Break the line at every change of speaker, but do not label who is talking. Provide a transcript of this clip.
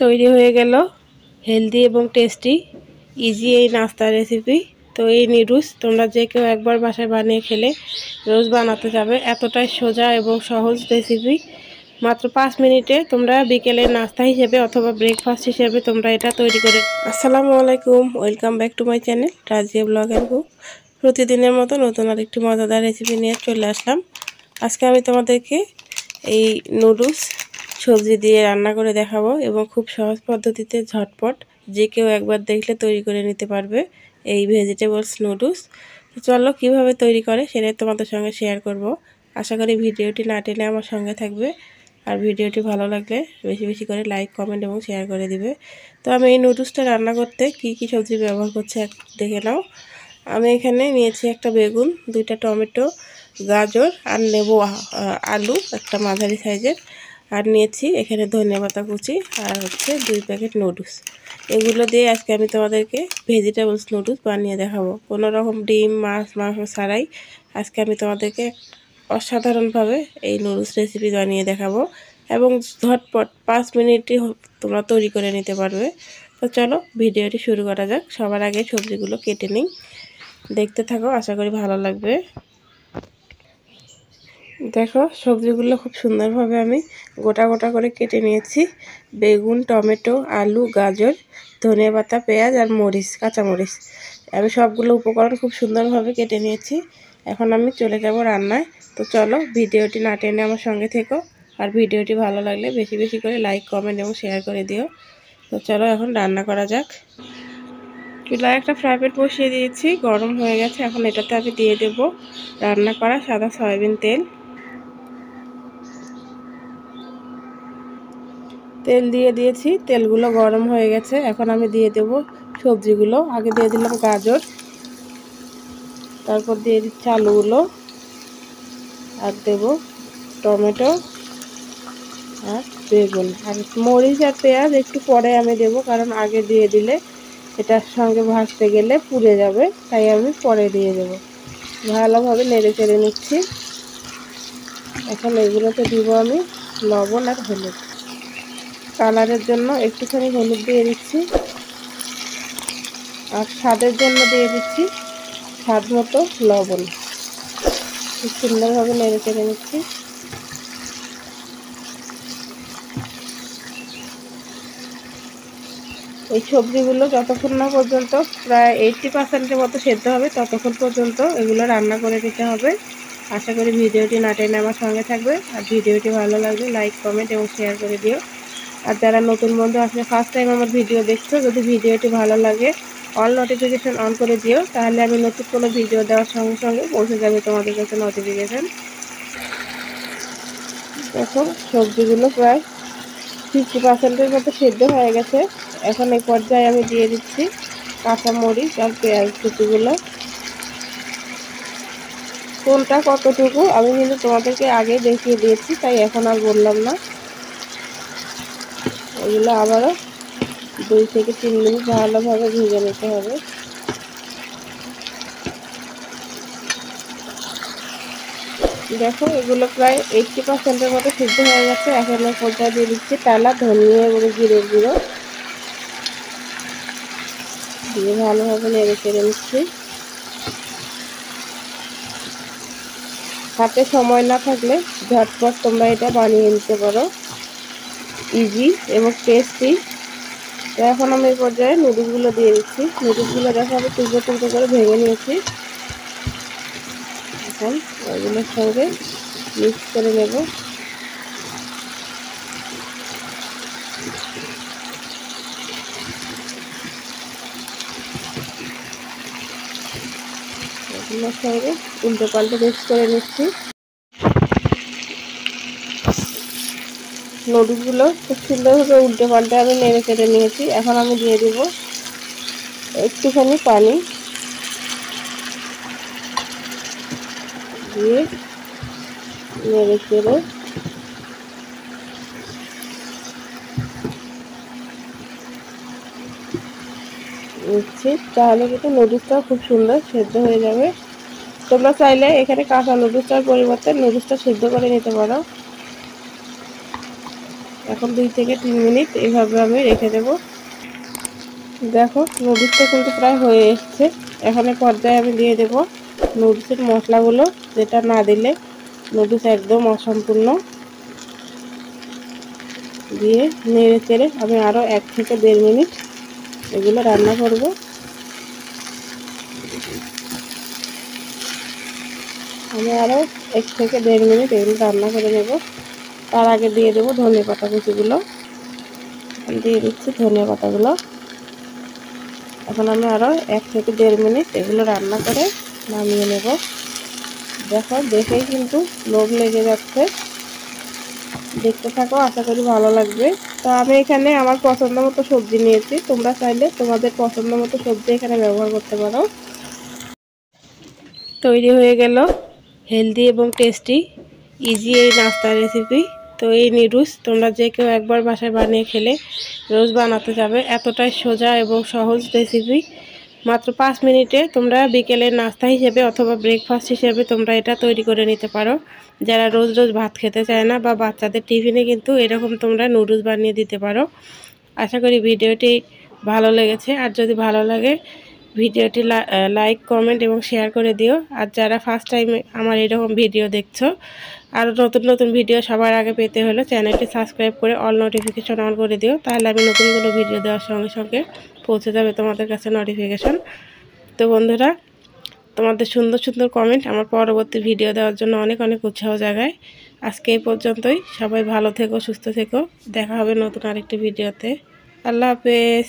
তৈরি হয়ে গেল হেলদি এবং টেস্টি ইজি এই নাস্তা রেসিপি। তো এই নুডলস তোমরা যে কেউ একবার বাসায় বানিয়ে খেলে রোজ বানাতে যাবে, এতটাই সোজা এবং সহজ রেসিপি। মাত্র 5 মিনিটে তোমরা বিকেলের নাস্তা হিসেবে অথবা ব্রেকফাস্ট হিসেবে তোমরা এটা তৈরি করে। আসসালামু আলাইকুম, welcome back to my channel Razia blog and cook. প্রতিদিনের মতো নতুন আরেকটি মজাদার রেসিপি নিয়ে চলে আসলাম। আজকে আমি তোমাদেরকে এই নুডলস সবজি দিয়ে রান্না করে দেখাবো এবং খুব সহজ পদ্ধতিতে ঝটপট যে কেউ একবার দেখলে তৈরি করে নিতে পারবে এই ভেজিটেবলস নুডলস। তো চলো কীভাবে তৈরি করে সেটাই তোমাদের সঙ্গে শেয়ার করব। আশা করি ভিডিওটি না টেনে আমার সঙ্গে থাকবে, আর ভিডিওটি ভালো লাগলে বেশি বেশি করে লাইক, কমেন্ট এবং শেয়ার করে দিবে। তো আমি এই নুডলসটা রান্না করতে কি কি সবজি ব্যবহার করছি দেখে নাও। আমি এখানে নিয়েছি একটা বেগুন, 2টা টমেটো, গাজর আর নেব আলু একটা মাঝারি সাইজের, আর নিয়েছি এখানে ধনেপাতা কুচি আর হচ্ছে 2 প্যাকেট নুডলস। এগুলো দিয়ে আজকে আমি তোমাদেরকে ভেজিটেবলস নুডলস বানিয়ে দেখাবো, কোনো রকম ডিম, মাছ, মাংস ছাড়াই। আজকে আমি তোমাদেরকে অসাধারণভাবে এই নুডলস রেসিপি বানিয়ে দেখাবো এবং ঝটপট 5 মিনিটই তোমরা তৈরি করে নিতে পারবে। তো চলো ভিডিওটি শুরু করা যাক। সবার আগে সবজিগুলো কেটে নিই, দেখতে থাকো, আশা করি ভালো লাগবে। দেখো সবজিগুলো খুব সুন্দরভাবে আমি গোটা গোটা করে কেটে নিয়েছি। বেগুন, টমেটো, আলু, গাজর, ধনেপাতা, পেঁয়াজ আর মরিচ, কাঁচামরিচ, আমি সবগুলো উপকরণ খুব সুন্দরভাবে কেটে নিয়েছি। এখন আমি চলে যাব রান্নায়। তো চলো ভিডিওটি না টেনে আমার সঙ্গে থেকো, আর ভিডিওটি ভালো লাগলে বেশি বেশি করে লাইক, কমেন্ট এবং শেয়ার করে দিও। তো চলো এখন রান্না করা যাক। চুলায় একটা ফ্রাই প্যান বসিয়ে দিয়েছি, গরম হয়ে গেছে। এখন এটাতে আমি দিয়ে দেব রান্না করা সাদা সয়াবিন তেল। তেল দিয়ে দিয়েছি, তেলগুলো গরম হয়ে গেছে। এখন আমি দিয়ে দেব সবজিগুলো। আগে দিয়ে দিলাম গাজর, তারপর দিয়ে দিচ্ছি আলুগুলো, আর দেব টমেটো আর বেগুন, আর মরিচ আর পেঁয়াজ একটু পরে আমি দেব, কারণ আগে দিয়ে দিলে এটার সঙ্গে ভাজতে গেলে পুড়ে যাবে, তাই আমি পরে দিয়ে দেব। ভালোভাবে নেড়ে চেড়ে নিচ্ছি। এখন এগুলোতে দিব আমি লবণ আর হলুদ। কালারের জন্য একটুখানি হলুদ দিয়ে দিচ্ছি, আর স্বাদের জন্য দিয়ে দিচ্ছি স্বাদ মতো লবণ। খুব সুন্দরভাবে নেড়ে চেড়ে নিচ্ছি। এই সবজিগুলো যতক্ষণ না পর্যন্ত প্রায় 80% মতো সেদ্ধ হবে ততক্ষণ পর্যন্ত এগুলো রান্না করে নিতে হবে। আশা করি ভিডিওটি না টেনে আমার সঙ্গে থাকবে, আর ভিডিওটি ভালো লাগলে লাইক, কমেন্ট এবং শেয়ার করে দিও। আর যারা নতুন বন্ধু আসলে ফার্স্ট টাইম আমার ভিডিও দেখছো, যদি ভিডিওটি ভালো লাগে অল নোটিফিকেশন অন করে দিও, তাহলে আমি নতুন কোনো ভিডিও দেওয়ার সঙ্গে সঙ্গে পৌঁছে যাবে তোমাদের কাছে নোটিফিকেশান। এখন সবজিগুলো প্রায় 50%-এর মতো সেদ্ধ হয়ে গেছে। এখন এই পর্যায়ে আমি দিয়ে দিচ্ছি কাঁচামরিচ আর পেঁয়াজ কুচিগুলো। কোনটা কতটুকু আমি কিন্তু তোমাদেরকে আগে দেখিয়ে দিয়েছি, তাই এখন আর বললাম না। এগুলো আবারও 2 থেকে 3 মিনিট ভালোভাবে ভেজে নিতে হবে। দেখো এগুলো প্রায় 80%-এর মতো সিদ্ধ হয়ে গেছে। এখন এই পর্যায়ে দিয়ে দিচ্ছি টালা ধনিয়া এবং জিরের গুঁড়ো দিয়ে ভালোভাবে নেড়ে চেড়ে নিচ্ছি। হাতে সময় না থাকলে ঝটপট তোমরা এটা বানিয়ে নিতে পারো, ইজি এবং টেস্টি। তো এখন আমি এই পর্যায়ে নুডলসগুলো দিয়ে দিচ্ছি। নুডলসগুলো দেখো আমি টুকরো টুকরো করে ভেঙে নিয়েছি। এখন এগুলোর সঙ্গে মিক্স করে নেব। এগুলোর সঙ্গে উল্টো পাল্টে মিক্স করে নিচ্ছি। নুডলসগুলো খুব সুন্দরভাবে উল্টে পাল্টে আমি নেড়ে চেড়ে নিয়েছি। এখন আমি দিয়ে দেব একটুখানি পানি, দিয়ে নেড়ে চেড়ে নিচ্ছি, তাহলে কিন্তু নুডলসটা খুব সুন্দর সেদ্ধ হয়ে যাবে। তোমরা চাইলে এখানে কাঁচা নুডলসটার পরিবর্তে নুডলসটা সেদ্ধ করে নিতে পারো। এখন 2 থেকে 3 মিনিট এইভাবে আমি রেখে দেব। দেখো নুডলসটা কিন্তু প্রায় হয়ে এসছে। এখন এই পর্যায়ে আমি দিয়ে দেব নুডলসের মশলাগুলো, যেটা না দিলে নুডলস একদম অসম্পূর্ণ। দিয়ে নেড়ে চেড়ে আমি আরও 1 থেকে 1.5 মিনিট এগুলো রান্না করব। আমি আরও 1 থেকে 1.5 মিনিট এগুলো রান্না করে নেব। তার আগে দিয়ে দেবো ধনে পাতা কুচিগুলো। দিয়ে দিচ্ছি ধনে পাতাগুলো। এখন আমি আরও 1 থেকে 1.5 মিনিট এগুলো রান্না করে নামিয়ে নেব। দেখো দেখেই কিন্তু লোভ লেগে যাচ্ছে, দেখতে থাকো, আশা করি ভালো লাগবে। তো আমি এখানে আমার পছন্দ মতো সবজি নিয়েছি, তোমরা চাইলে তোমাদের পছন্দ মতো সবজি এখানে ব্যবহার করতে পারো। তৈরি হয়ে গেল হেলদি এবং টেস্টি ইজি এই নাস্তা রেসিপি। তো এই নুডলস তোমরা যে কেউ একবার বাসায় বানিয়ে খেলে রোজ বানাতে যাবে, এতটাই সোজা এবং সহজ রেসিপি। মাত্র 5 মিনিটে তোমরা বিকেলের নাস্তা হিসেবে অথবা ব্রেকফাস্ট হিসেবে তোমরা এটা তৈরি করে নিতে পারো। যারা রোজ রোজ ভাত খেতে চায় না বা বাচ্চাদের টিফিনে কিন্তু এরকম তোমরা নুডলস বানিয়ে দিতে পারো। আশা করি ভিডিওটি ভালো লেগেছে। আর যদি ভালো লাগে ভিডিওটি লাইক কমেন্ট এবং শেয়ার করে দিও। আর যারা ফার্স্ট টাইম আমার এরকম ভিডিও দেখছো, আরও নতুন নতুন ভিডিও সবার আগে পেতে হলে চ্যানেলটি সাবস্ক্রাইব করে অল নোটিফিকেশন অন করে দিও। তাহলে আমি নতুন কোনো ভিডিও দেওয়ার সঙ্গে সঙ্গে পৌঁছে যাবে তোমাদের কাছে নোটিফিকেশন। তো বন্ধুরা, তোমাদের সুন্দর সুন্দর কমেন্ট আমার পরবর্তী ভিডিও দেওয়ার জন্য অনেক অনেক উৎসাহ জাগায়। আজকে এই পর্যন্তই। সবাই ভালো থেকো, সুস্থ থেকো। দেখা হবে নতুন আরেকটি ভিডিওতে। আল্লাহ হাফেজ।